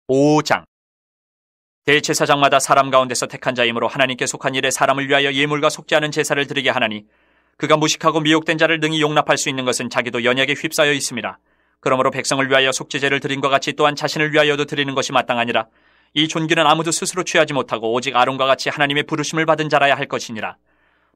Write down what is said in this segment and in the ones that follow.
5장. 대제사장마다 사람 가운데서 택한 자이므로 하나님께 속한 일에 사람을 위하여 예물과 속지 않은 제사를 드리게 하나니 그가 무식하고 미혹된 자를 능히 용납할 수 있는 것은 자기도 연약에 휩싸여 있습니다. 그러므로 백성을 위하여 속죄제를 드린 것 같이 또한 자신을 위하여도 드리는 것이 마땅하니라. 이 존귀는 아무도 스스로 취하지 못하고 오직 아론과 같이 하나님의 부르심을 받은 자라야 할 것이니라.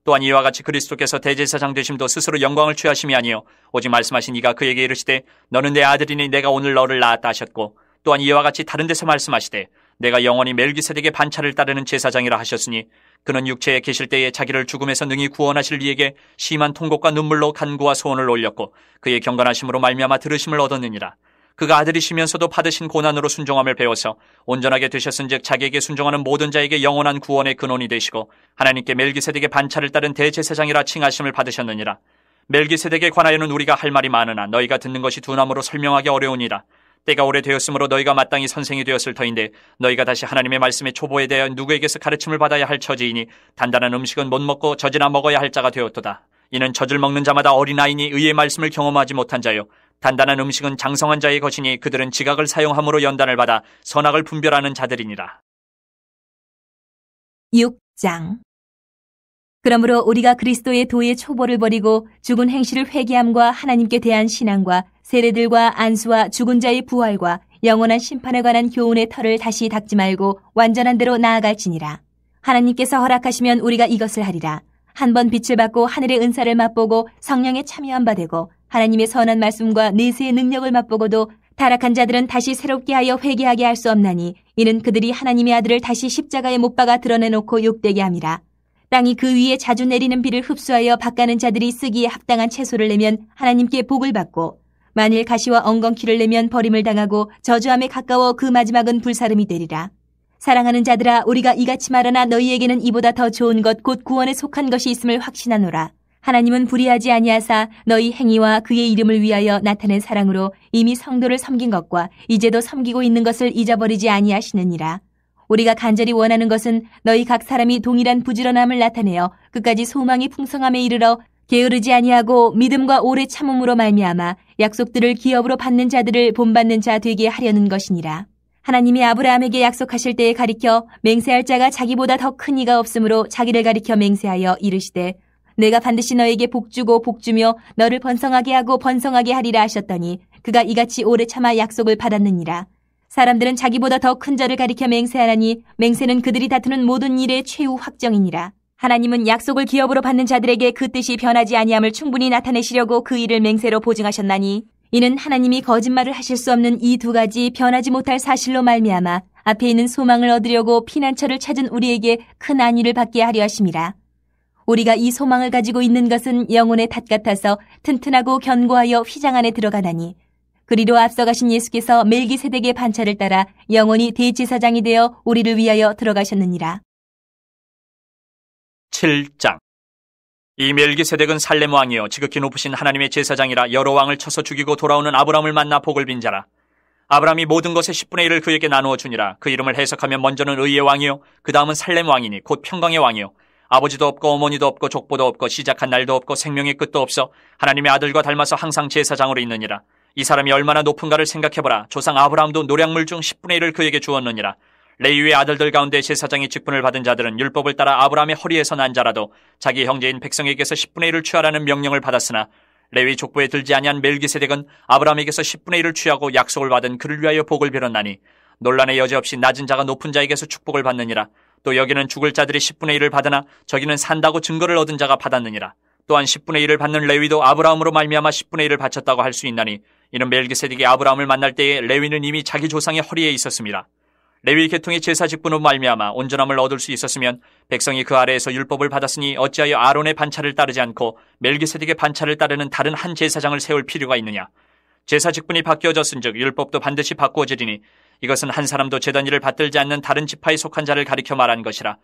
또한 이와 같이 그리스도께서 대제사장 되심도 스스로 영광을 취하심이 아니요 오직 말씀하신 이가 그에게 이르시되 너는 내 아들이니 내가 오늘 너를 낳았다 하셨고, 또한 이와 같이 다른 데서 말씀하시되 내가 영원히 멜기세덱의 반차를 따르는 제사장이라 하셨으니 그는 육체에 계실 때에 자기를 죽음에서 능히 구원하실 이에게 심한 통곡과 눈물로 간구와 소원을 올렸고 그의 경건하심으로 말미암아 들으심을 얻었느니라. 그가 아들이시면서도 받으신 고난으로 순종함을 배워서 온전하게 되셨은즉 자기에게 순종하는 모든 자에게 영원한 구원의 근원이 되시고 하나님께 멜기세덱의 반차를 따른 대제사장이라 칭하심을 받으셨느니라. 멜기세덱에 관하여는 우리가 할 말이 많으나 너희가 듣는 것이 둔함으로 설명하기 어려우니라. 때가 오래되었으므로 너희가 마땅히 선생이 되었을 터인데 너희가 다시 하나님의 말씀의 초보에 대하여 누구에게서 가르침을 받아야 할 처지이니 단단한 음식은 못 먹고 젖이나 먹어야 할 자가 되었도다. 이는 젖을 먹는 자마다 어린아이니 의의 말씀을 경험하지 못한 자요 단단한 음식은 장성한 자의 것이니 그들은 지각을 사용함으로 연단을 받아 선악을 분별하는 자들이니라. 6장. 그러므로 우리가 그리스도의 도의 초보를 버리고 죽은 행실을 회개함과 하나님께 대한 신앙과 세례들과 안수와 죽은 자의 부활과 영원한 심판에 관한 교훈의 털을 다시 닦지 말고 완전한 대로 나아갈지니라. 하나님께서 허락하시면 우리가 이것을 하리라. 한번 빛을 받고 하늘의 은사를 맛보고 성령에 참여한 바 되고 하나님의 선한 말씀과 내세의 능력을 맛보고도 타락한 자들은 다시 새롭게 하여 회개하게 할 수 없나니 이는 그들이 하나님의 아들을 다시 십자가에 못 박아 드러내놓고 욕되게 함이라. 땅이 그 위에 자주 내리는 비를 흡수하여 밭가는 자들이 쓰기에 합당한 채소를 내면 하나님께 복을 받고 만일 가시와 엉겅퀴를 내면 버림을 당하고 저주함에 가까워 그 마지막은 불사름이 되리라. 사랑하는 자들아, 우리가 이같이 말하나 너희에게는 이보다 더 좋은 것 곧 구원에 속한 것이 있음을 확신하노라. 하나님은 불의하지 아니하사 너희 행위와 그의 이름을 위하여 나타낸 사랑으로 이미 성도를 섬긴 것과 이제도 섬기고 있는 것을 잊어버리지 아니하시느니라. 우리가 간절히 원하는 것은 너희 각 사람이 동일한 부지런함을 나타내어 끝까지 소망이 풍성함에 이르러 게으르지 아니하고 믿음과 오래 참음으로 말미암아 약속들을 기업으로 받는 자들을 본받는 자 되게 하려는 것이니라. 하나님이 아브라함에게 약속하실 때에 가리켜 맹세할 자가 자기보다 더 큰 이가 없으므로 자기를 가리켜 맹세하여 이르시되 내가 반드시 너에게 복주고 복주며 너를 번성하게 하고 번성하게 하리라 하셨더니 그가 이같이 오래 참아 약속을 받았느니라. 사람들은 자기보다 더 큰 자를 가리켜 맹세하나니 맹세는 그들이 다투는 모든 일의 최후 확정이니라. 하나님은 약속을 기업으로 받는 자들에게 그 뜻이 변하지 아니함을 충분히 나타내시려고 그 일을 맹세로 보증하셨나니 이는 하나님이 거짓말을 하실 수 없는 이 두 가지 변하지 못할 사실로 말미암아 앞에 있는 소망을 얻으려고 피난처를 찾은 우리에게 큰 안위를 받게 하려 하심이라. 우리가 이 소망을 가지고 있는 것은 영혼의 닷 같아서 튼튼하고 견고하여 휘장 안에 들어가나니 그리로 앞서가신 예수께서 멜기세덱의 반차를 따라 영원히 대제사장이 되어 우리를 위하여 들어가셨느니라. 7장. 이 멜기세덱은 살렘 왕이요 지극히 높으신 하나님의 제사장이라 여러 왕을 쳐서 죽이고 돌아오는 아브라함을 만나 복을 빈 자라. 아브라함이 모든 것의 10분의 1을 그에게 나누어 주니라. 그 이름을 해석하면 먼저는 의의 왕이요 그 다음은 살렘 왕이니 곧 평강의 왕이요 아버지도 없고 어머니도 없고 족보도 없고 시작한 날도 없고 생명의 끝도 없어 하나님의 아들과 닮아서 항상 제사장으로 있느니라. 이 사람이 얼마나 높은가를 생각해보라. 조상 아브라함도 노량물 중 10분의 1을 그에게 주었느니라. 레위의 아들들 가운데 제사장의 직분을 받은 자들은 율법을 따라 아브라함의 허리에서 난 자라도 자기 형제인 백성에게서 10분의 1을 취하라는 명령을 받았으나 레위 족보에 들지 아니한 멜기세덱은 아브라함에게서 10분의 1을 취하고 약속을 받은 그를 위하여 복을 빌었나니 논란의 여지없이 낮은 자가 높은 자에게서 축복을 받느니라. 또 여기는 죽을 자들이 10분의 1을 받으나 저기는 산다고 증거를 얻은 자가 받았느니라. 또한 10분의 1을 받는 레위도 아브라함으로 말미암아 10분의 1을 바쳤다고 할 수 있나니 이는 멜기세덱이 아브라함을 만날 때에 레위는 이미 자기 조상의 허리에 있었음이라. 레위 계통의 제사 직분으로 말미암아 온전함을 얻을 수 있었으면 백성이 그 아래에서 율법을 받았으니 어찌하여 아론의 반차를 따르지 않고 멜기세덱의 반차를 따르는 다른 한 제사장을 세울 필요가 있느냐. 제사 직분이 바뀌어졌은즉 율법도 반드시 바꾸어지리니 이것은 한 사람도 제단 일을 받들지 않는 다른 지파에 속한 자를 가리켜 말한 것이라.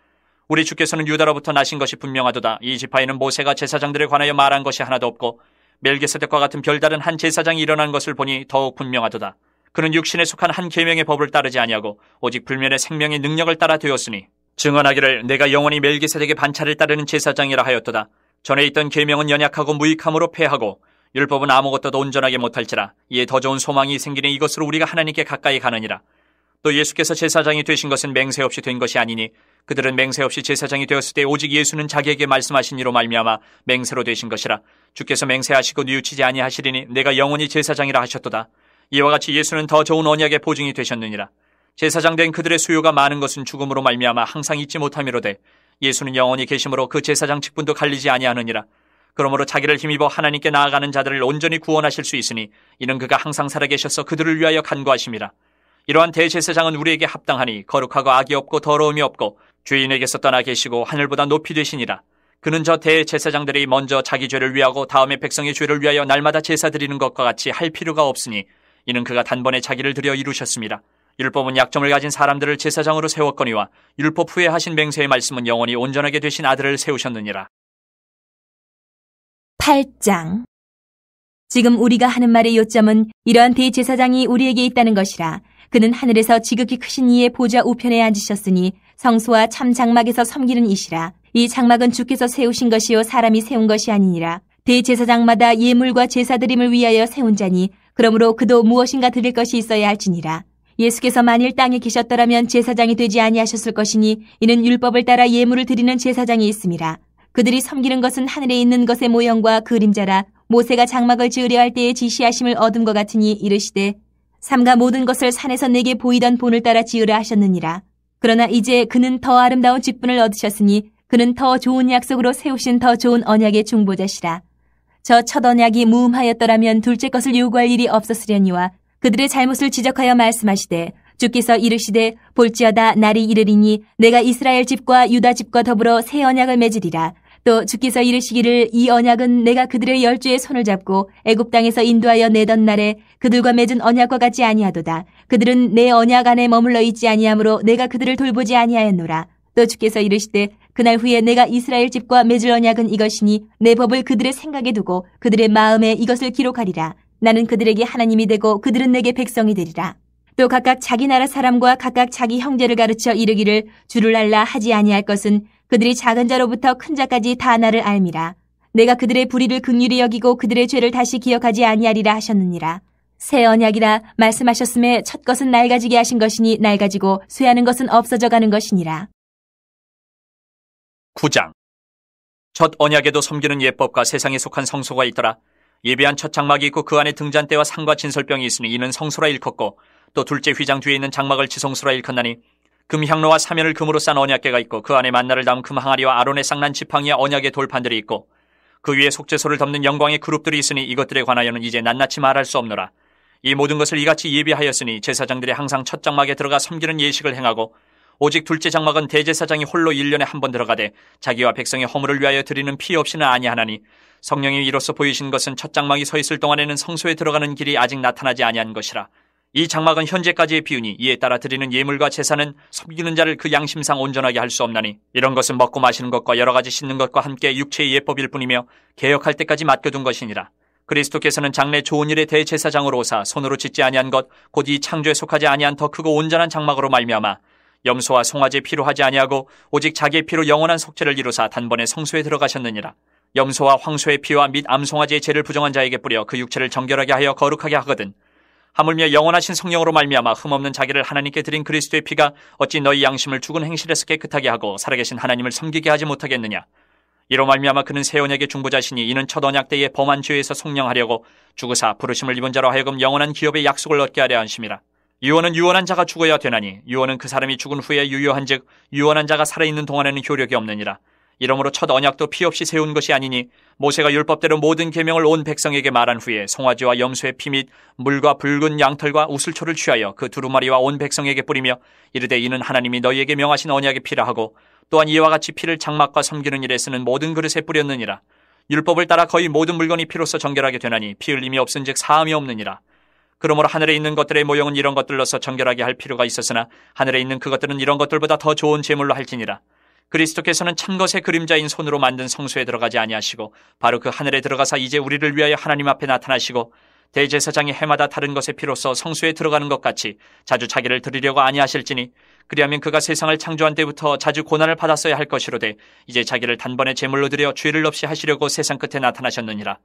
우리 주께서는 유다로부터 나신 것이 분명하도다. 이 지파에는 모세가 제사장들에 관하여 말한 것이 하나도 없고 멜기세덱과 같은 별다른 한 제사장이 일어난 것을 보니 더욱 분명하도다. 그는 육신에 속한 한 계명의 법을 따르지 아니하고 오직 불면의 생명의 능력을 따라 되었으니 증언하기를 내가 영원히 멜기세덱의 반차를 따르는 제사장이라 하였도다. 전에 있던 계명은 연약하고 무익함으로 패하고 율법은 아무것도 온전하게 못할지라. 이에 더 좋은 소망이 생기니 이것으로 우리가 하나님께 가까이 가느니라. 또 예수께서 제사장이 되신 것은 맹세 없이 된 것이 아니니 그들은 맹세 없이 제사장이 되었을 때 오직 예수는 자기에게 말씀하신 이로 말미암아 맹세로 되신 것이라. 주께서 맹세하시고 뉘우치지 아니하시리니 내가 영원히 제사장이라 하셨도다. 이와 같이 예수는 더 좋은 언약의 보증이 되셨느니라. 제사장 된 그들의 수요가 많은 것은 죽음으로 말미암아 항상 잊지 못함이로되 예수는 영원히 계심으로 그 제사장 직분도 갈리지 아니하느니라. 그러므로 자기를 힘입어 하나님께 나아가는 자들을 온전히 구원하실 수 있으니 이는 그가 항상 살아계셔서 그들을 위하여 간구하심이라. 이러한 대제사장은 우리에게 합당하니 거룩하고 악이 없고 더러움이 없고 죄인에게서 떠나 계시고 하늘보다 높이 되시니라. 그는 저 대제사장들이 먼저 자기 죄를 위하고 다음에 백성의 죄를 위하여 날마다 제사 드리는 것과 같이 할 필요가 없으니 이는 그가 단번에 자기를 들여 이루셨습니다. 율법은 약점을 가진 사람들을 제사장으로 세웠거니와 율법 후에 하신 맹세의 말씀은 영원히 온전하게 되신 아들을 세우셨느니라. 8장. 지금 우리가 하는 말의 요점은 이러한 대제사장이 우리에게 있다는 것이라. 그는 하늘에서 지극히 크신 이의 보좌 우편에 앉으셨으니 성소와 참 장막에서 섬기는 이시라. 이 장막은 주께서 세우신 것이요 사람이 세운 것이 아니니라. 대제사장마다 예물과 제사드림을 위하여 세운 자니 그러므로 그도 무엇인가 드릴 것이 있어야 할지니라. 예수께서 만일 땅에 계셨더라면 제사장이 되지 아니하셨을 것이니 이는 율법을 따라 예물을 드리는 제사장이 있음이라. 그들이 섬기는 것은 하늘에 있는 것의 모형과 그림자라. 모세가 장막을 지으려 할 때에 지시하심을 얻은 것 같으니 이르시되 삼가 모든 것을 산에서 내게 보이던 본을 따라 지으라 하셨느니라. 그러나 이제 그는 더 아름다운 직분을 얻으셨으니 그는 더 좋은 약속으로 세우신 더 좋은 언약의 중보자시라. 저 첫 언약이 무음하였더라면 둘째 것을 요구할 일이 없었으려니와 그들의 잘못을 지적하여 말씀하시되 주께서 이르시되 볼지어다 날이 이르리니 내가 이스라엘 집과 유다 집과 더불어 새 언약을 맺으리라. 또 주께서 이르시기를 이 언약은 내가 그들의 열주의 손을 잡고 애굽 땅에서 인도하여 내던 날에 그들과 맺은 언약과 같지 아니하도다. 그들은 내 언약 안에 머물러 있지 아니하므로 내가 그들을 돌보지 아니하였노라. 또 주께서 이르시되 그날 후에 내가 이스라엘 집과 맺을 언약은 이것이니 내 법을 그들의 생각에 두고 그들의 마음에 이것을 기록하리라. 나는 그들에게 하나님이 되고 그들은 내게 백성이 되리라. 또 각각 자기 나라 사람과 각각 자기 형제를 가르쳐 이르기를 주를 알라 하지 아니할 것은 그들이 작은 자로부터 큰 자까지 다 나를 알미라. 내가 그들의 불의를 긍휼히 여기고 그들의 죄를 다시 기억하지 아니하리라 하셨느니라. 새 언약이라 말씀하셨음에 첫 것은 낡아지게 하신 것이니 낡아지고 쇠하는 것은 없어져 가는 것이니라. 9장. 첫 언약에도 섬기는 예법과 세상에 속한 성소가 있더라. 예배한 첫 장막이 있고 그 안에 등잔대와 상과 진설병이 있으니 이는 성소라 일컫고 또 둘째 휘장 뒤에 있는 장막을 지성소라 일컫나니 금향로와 사면을 금으로 싼 언약궤가 있고 그 안에 만나를 담은 금 항아리와 아론의 쌍난 지팡이와 언약의 돌판들이 있고 그 위에 속죄소를 덮는 영광의 그룹들이 있으니 이것들에 관하여는 이제 낱낱이 말할 수 없노라. 이 모든 것을 이같이 예비하였으니 제사장들이 항상 첫 장막에 들어가 섬기는 예식을 행하고 오직 둘째 장막은 대제사장이 홀로 1년에 한 번 들어가되 자기와 백성의 허물을 위하여 드리는 피 없이는 아니하나니 성령이 이로써 보이신 것은 첫 장막이 서 있을 동안에는 성소에 들어가는 길이 아직 나타나지 아니한 것이라. 이 장막은 현재까지의 비유니 이에 따라 드리는 예물과 제사는 섬기는 자를 그 양심상 온전하게 할 수 없나니 이런 것은 먹고 마시는 것과 여러 가지 씻는 것과 함께 육체의 예법일 뿐이며 개혁할 때까지 맡겨둔 것이니라. 그리스도께서는 장래 좋은 일의 대제사장으로 오사 손으로 짓지 아니한 것 곧 이 창조에 속하지 아니한 더 크고 온전한 장막으로 말미암아 염소와 송아지 피로 하지 아니하고 오직 자기의 피로 영원한 속죄를 이루사 단번에 성소에 들어가셨느니라. 염소와 황소의 피와 및 암송아지의 죄를 부정한 자에게 뿌려 그 육체를 정결하게 하여 거룩하게 하거든. 하물며 영원하신 성령으로 말미암아 흠없는 자기를 하나님께 드린 그리스도의 피가 어찌 너희 양심을 죽은 행실에서 깨끗하게 하고 살아계신 하나님을 섬기게 하지 못하겠느냐. 이로 말미암아 그는 새 언약의 중보자시니 이는 첫 언약 때에 범한 죄에서 속량하려고 죽으사 부르심을 입은 자로 하여금 영원한 기업의 약속을 얻게 하려 하심이라. 유언은 유언한 자가 죽어야 되나니 유언은 그 사람이 죽은 후에 유효한즉 유언한 자가 살아있는 동안에는 효력이 없느니라. 이러므로 첫 언약도 피 없이 세운 것이 아니니 모세가 율법대로 모든 계명을 온 백성에게 말한 후에 송아지와 염소의 피 및 물과 붉은 양털과 우슬초를 취하여 그 두루마리와 온 백성에게 뿌리며 이르되 이는 하나님이 너희에게 명하신 언약의 피라 하고 또한 이와 같이 피를 장막과 섬기는 일에 쓰는 모든 그릇에 뿌렸느니라. 율법을 따라 거의 모든 물건이 피로써 정결하게 되나니 피 흘림이 없은즉 사함이 없느니라. 그러므로 하늘에 있는 것들의 모형은 이런 것들로서 정결하게 할 필요가 있었으나 하늘에 있는 그것들은 이런 것들보다 더 좋은 제물로 할지니라. 그리스도께서는 참것의 그림자인 손으로 만든 성소에 들어가지 아니하시고 바로 그 하늘에 들어가사 이제 우리를 위하여 하나님 앞에 나타나시고 대제사장이 해마다 다른 것의 피로써 성소에 들어가는 것 같이 자주 자기를 드리려고 아니하실지니 그리하면 그가 세상을 창조한 때부터 자주 고난을 받았어야 할 것이로되 이제 자기를 단번에 제물로 드려 죄를 없이 하시려고 세상 끝에 나타나셨느니라.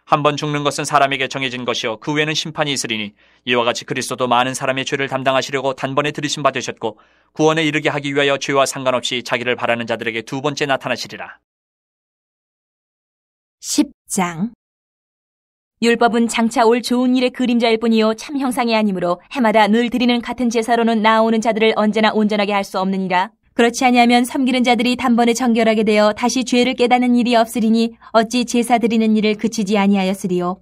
한 번 죽는 것은 사람에게 정해진 것이요 그 후에는 심판이 있으리니 이와 같이 그리스도도 많은 사람의 죄를 담당하시려고 단번에 들이심 받으셨고 구원에 이르게 하기 위하여 죄와 상관없이 자기를 바라는 자들에게 두 번째 나타나시리라. 10장. 율법은 장차 올 좋은 일의 그림자일 뿐이요 참 형상이 아니므로 해마다 늘 드리는 같은 제사로는 나아오는 자들을 언제나 온전하게 할 수 없느니라. 그렇지 아니하면 섬기는 자들이 단번에 정결하게 되어 다시 죄를 깨닫는 일이 없으리니 어찌 제사 드리는 일을 그치지 아니하였으리요.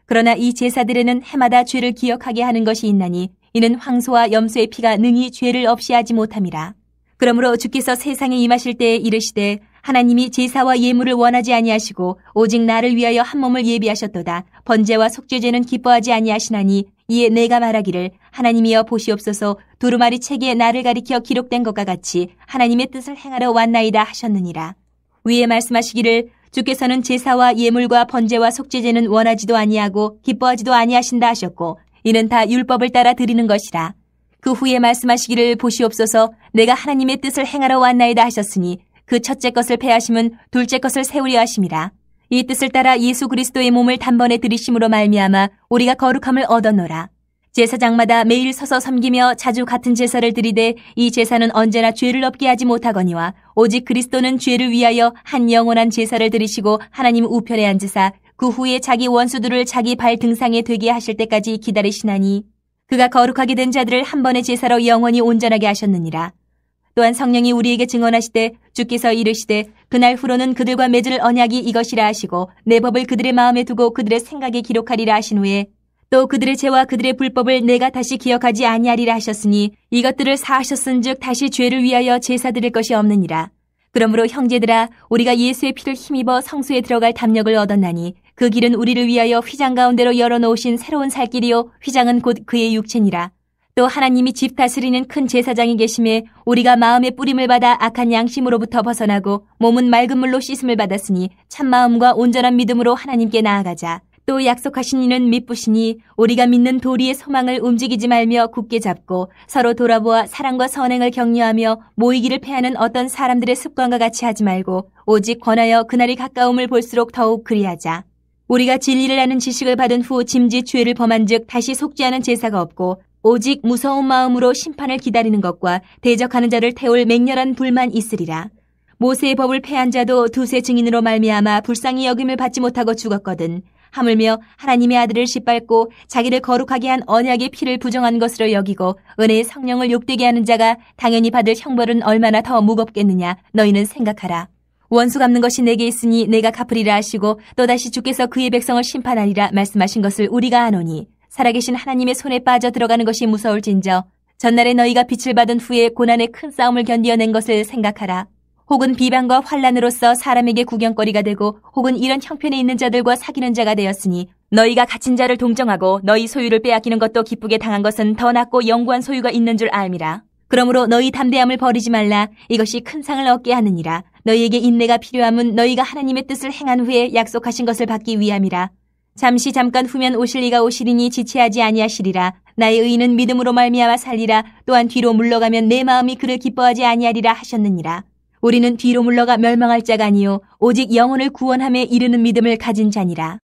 그러나 이 제사들에는 해마다 죄를 기억하게 하는 것이 있나니 이는 황소와 염소의 피가 능히 죄를 없이 하지 못함이라. 그러므로 주께서 세상에 임하실 때에 이르시되 하나님이 제사와 예물을 원하지 아니하시고 오직 나를 위하여 한 몸을 예비하셨도다. 번제와 속죄제는 기뻐하지 아니하시나니 이에 내가 말하기를 하나님이여 보시옵소서 두루마리 책에 나를 가리켜 기록된 것과 같이 하나님의 뜻을 행하러 왔나이다 하셨느니라. 위에 말씀하시기를 주께서는 제사와 예물과 번제와 속죄제는 원하지도 아니하고 기뻐하지도 아니하신다 하셨고 이는 다 율법을 따라 드리는 것이라. 그 후에 말씀하시기를 보시옵소서 내가 하나님의 뜻을 행하러 왔나이다 하셨으니 그 첫째 것을 패하심은 둘째 것을 세우려 하심이라. 이 뜻을 따라 예수 그리스도의 몸을 단번에 들이심으로 말미암아 우리가 거룩함을 얻었노라. 제사장마다 매일 서서 섬기며 자주 같은 제사를 드리되 이 제사는 언제나 죄를 없게 하지 못하거니와 오직 그리스도는 죄를 위하여 한 영원한 제사를 드리시고 하나님 우편에 앉으사 그 후에 자기 원수들을 자기 발 등상에 되게 하실 때까지 기다리시나니 그가 거룩하게 된 자들을 한 번의 제사로 영원히 온전하게 하셨느니라. 또한 성령이 우리에게 증언하시되 주께서 이르시되 그날 후로는 그들과 맺을 언약이 이것이라 하시고 내 법을 그들의 마음에 두고 그들의 생각에 기록하리라 하신 후에 또 그들의 죄와 그들의 불법을 내가 다시 기억하지 아니하리라 하셨으니 이것들을 사하셨은즉 다시 죄를 위하여 제사 드릴 것이 없느니라. 그러므로 형제들아 우리가 예수의 피를 힘입어 성소에 들어갈 담력을 얻었나니 그 길은 우리를 위하여 휘장 가운데로 열어놓으신 새로운 살 길이요 휘장은 곧 그의 육체니라. 또 하나님이 집 다스리는 큰 제사장이 계심에 우리가 마음의 뿌림을 받아 악한 양심으로부터 벗어나고 몸은 맑은 물로 씻음을 받았으니 참마음과 온전한 믿음으로 하나님께 나아가자. 또 약속하신 이는 미쁘시니 우리가 믿는 도리의 소망을 움직이지 말며 굳게 잡고 서로 돌아보아 사랑과 선행을 격려하며 모이기를 패하는 어떤 사람들의 습관과 같이 하지 말고 오직 권하여 그날이 가까움을 볼수록 더욱 그리하자. 우리가 진리를 아는 지식을 받은 후 짐짓 죄를 범한 즉 다시 속죄하는 제사가 없고 오직 무서운 마음으로 심판을 기다리는 것과 대적하는 자를 태울 맹렬한 불만 있으리라. 모세의 법을 패한 자도 두세 증인으로 말미암아 불쌍히 여김을 받지 못하고 죽었거든. 하물며 하나님의 아들을 짓밟고 자기를 거룩하게 한 언약의 피를 부정한 것으로 여기고 은혜의 성령을 욕되게 하는 자가 당연히 받을 형벌은 얼마나 더 무겁겠느냐 너희는 생각하라. 원수 갚는 것이 내게 있으니 내가 갚으리라 하시고 또다시 주께서 그의 백성을 심판하리라 말씀하신 것을 우리가 아노니 살아계신 하나님의 손에 빠져 들어가는 것이 무서울진저 전날에 너희가 빛을 받은 후에 고난의 큰 싸움을 견디어낸 것을 생각하라. 혹은 비방과 환난으로서 사람에게 구경거리가 되고 혹은 이런 형편에 있는 자들과 사귀는 자가 되었으니 너희가 갇힌 자를 동정하고 너희 소유를 빼앗기는 것도 기쁘게 당한 것은 더 낫고 영구한 소유가 있는 줄 알미라. 그러므로 너희 담대함을 버리지 말라. 이것이 큰 상을 얻게 하느니라. 너희에게 인내가 필요함은 너희가 하나님의 뜻을 행한 후에 약속하신 것을 받기 위함이라. 잠깐 후면 오실 이가 오시리니 지체하지 아니하시리라. 나의 의인은 믿음으로 말미암아 살리라. 또한 뒤로 물러가면 내 마음이 그를 기뻐하지 아니하리라 하셨느니라. 우리는 뒤로 물러가 멸망할 자가 아니요 오직 영혼을 구원함에 이르는 믿음을 가진 자니라.